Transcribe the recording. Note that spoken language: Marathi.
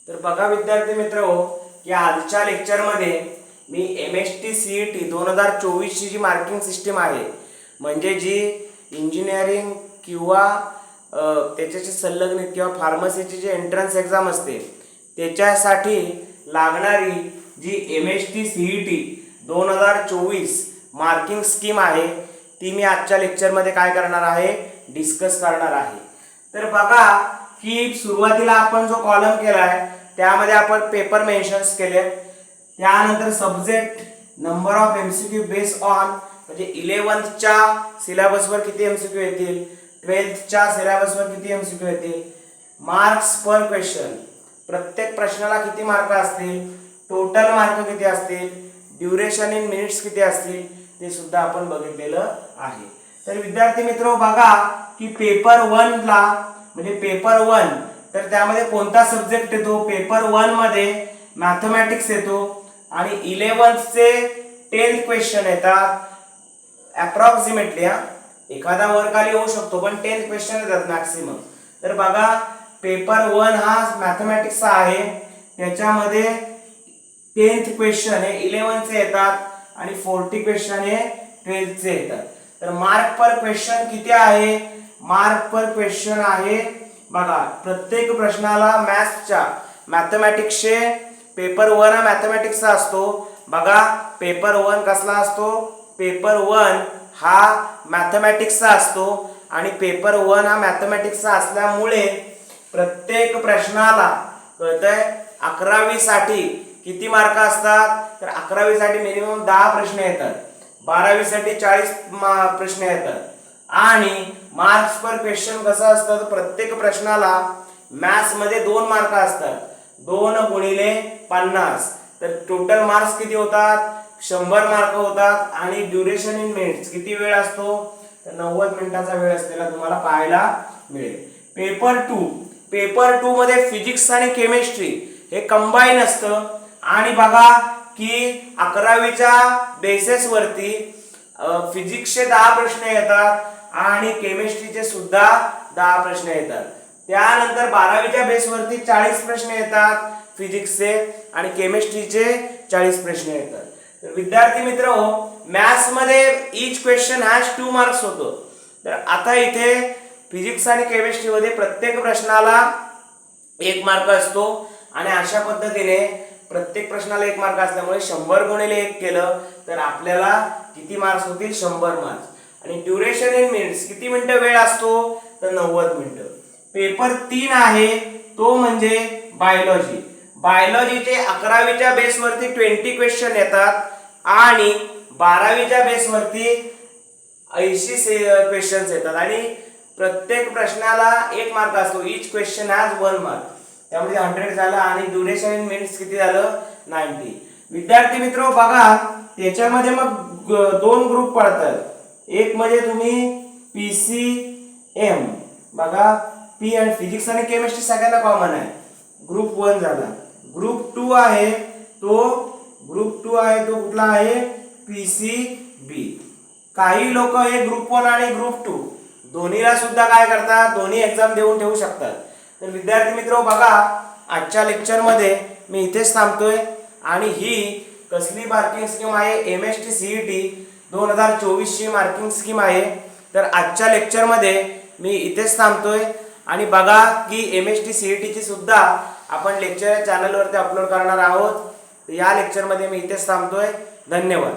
तर बघा विद्यार्थी मित्रहो, की आजच्या लेक्चरमध्ये मी MST CET 2024 ची जी मार्किंग सिस्टीम आहे, म्हणजे जी इंजिनिअरिंग किंवा त्याच्याशी संलग्नित किंवा फार्मसीची जी एंट्रन्स एक्झाम असते त्याच्यासाठी लागणारी जी MST CET 2024 मार्किंग स्कीम आहे ती मी आजच्या लेक्चरमध्ये काय करणार आहे, डिस्कस करणार आहे। तर बघा की सुरुवातीला आपण जो कॉलम केला आहे त्यामध्ये आपण पेपर मेन्शन्स केले, त्यानंतर subject number of MCQ base on म्हणजे 11th च्या सिलेबसवर किती MCQ येतील, 12th च्या सिलेबसवर किती MCQ येतील, मार्क्स पर क्वेश्चन प्रत्येक प्रश्नाला किती मार्क असतील, टोटल मार्क किती असतील, ड्युरेशन इन मिनिट्स किती असतील ते सुद्धा आपण बघितलेलं आहे। तर विद्यार्थी मित्र बघा की पेपर 1 ला म्हणजे पेपर 1 तर त्यामध्ये कोणता सब्जेक्ट येतो, पेपर 1 मध्ये मॅथमॅटिक्स येतो आणि 11th चे 10th क्वेश्चन येतात अप्रॉक्सिमेटली, एखादा वर खाली होऊ शकतो पण 10th क्वेश्चन येतात मॅक्सिमम। तर बघा पेपर 1 हा मॅथमॅटिक्सचा आहे, त्याच्यामध्ये 10th क्वेश्चन हे 11th चे येतात आणि 40 क्वेश्चन हे 12th चे येतात। तर मार्क पर क्वेश्चन किती आहे, मार्क पर क्वेश्चन आहे बघा प्रत्येक प्रश्नाला मॅथ्सच्या मॅथमॅटिक्सचे पेपर 1 हा मॅथमॅटिक्सचा असतो। बघा पेपर 1 कसला असतो, पेपर 1 हा मॅथमॅटिक्सचा असतो आणि पेपर 1 हा मॅथमॅटिक्सचा असल्यामुळे प्रत्येक प्रश्नाला कळतंय 11वी साठी किती मार्क असतात, तर 11वी साठी मिनिमम 10 प्रश्न येतात, 12वी साठी 40 प्रश्न येतात आणि मार्क्स पर क्वेश्चन कसं असतं तर प्रत्येक प्रश्नाला मॅथ्स मध्ये 2 मार्क असतात, 2 गुणिले 50 तर टोटल मार्क्स किती होतात, 100 मार्क होतात आणि ड्युरेशन इन मिनिट्स किती वेळ असतो तर 90 मिनिटाचा वेळ असलेला तुम्हाला पाहायला मिळेल। पेपर 2 मध्ये फिजिक्स आणि केमिस्ट्री हे कंबाईन असतं आणि बघा की 11वीच्या बेसिस वरती फिजिक्सचे 10 प्रश्न येतात आणि केमिस्ट्रीचे सुद्धा 10 प्रश्न येतात, त्यानंतर 12वीच्या बेस वरती 40 प्रश्न येतात फिजिक्सचे आणि केमिस्ट्रीचे 40 प्रश्न येतात। तर विद्यार्थी मित्रहो मॅथ्स मध्ये ईच क्वेश्चन हॅज 2 मार्क्स होतो, तर आता इथे फिजिक्स आणि केमिस्ट्री मध्ये प्रत्येक प्रश्नाला 1 मार्क असतो आणि अशा पद्धतीने प्रत्येक प्रश्नाला 1 मार्क असल्यामुळे 100 गुणिले 1 केलं तर आपल्याला किती मार्क्स होतील, 100 मार्क्स आणि ड्युरेशन इन मिनिट्स किती मिनिटं वेळ असतो तर 90 मिनिटं। पेपर 3 आहे तो म्हणजे बायोलॉजी, बायोलॉजीचे 11वीच्या बेस वरती 20 क्वेश्चन येतात आणि 12वीच्या बेस वरती 80 क्वेश्चन्स येतात आणि प्रत्येक प्रश्नाला 1 मार्क असतो, ईच क्वेश्चन हॅज 1 मार्क, त्यामुळे 100 झालं आणि ड्युरेशन इन मिनिट्स किती झालं 90। विद्यार्थी मित्र बघा त्याच्यामध्ये मग 2 ग्रुप पडतात, एक म्हणजे तुम्ही PCM बघा पी आणि फिजिक्स आणि केमिस्ट्री सगळ्यांना कॉमन आहे, ग्रुप 1 झाला। ग्रुप 2 आहे तो कुठला आहे PCB। काही लोक हे ग्रुप 1 आणि ग्रुप 2 दोन्हीला सुद्धा काय करतात, दोन्ही एक्झाम देऊन ठेवू शकतात। तर विद्यार्थी मित्र बघा आजच्या लेक्चर मध्ये मी इथेच थांबतोय आणि ही कसली मार्किंग स्कीम आहे, MST CET 2024 ची मार्किंग स्कीम आहे। तर आजच्या लेक्चर मध्ये मी इथेच थांबतोय आणि बघा की MST CET ची सुद्धा आपण लेक्चर चॅनलवरती अपलोड करणार आहोत। या लेक्चर मध्ये मी इथेच थांबतोय, धन्यवाद।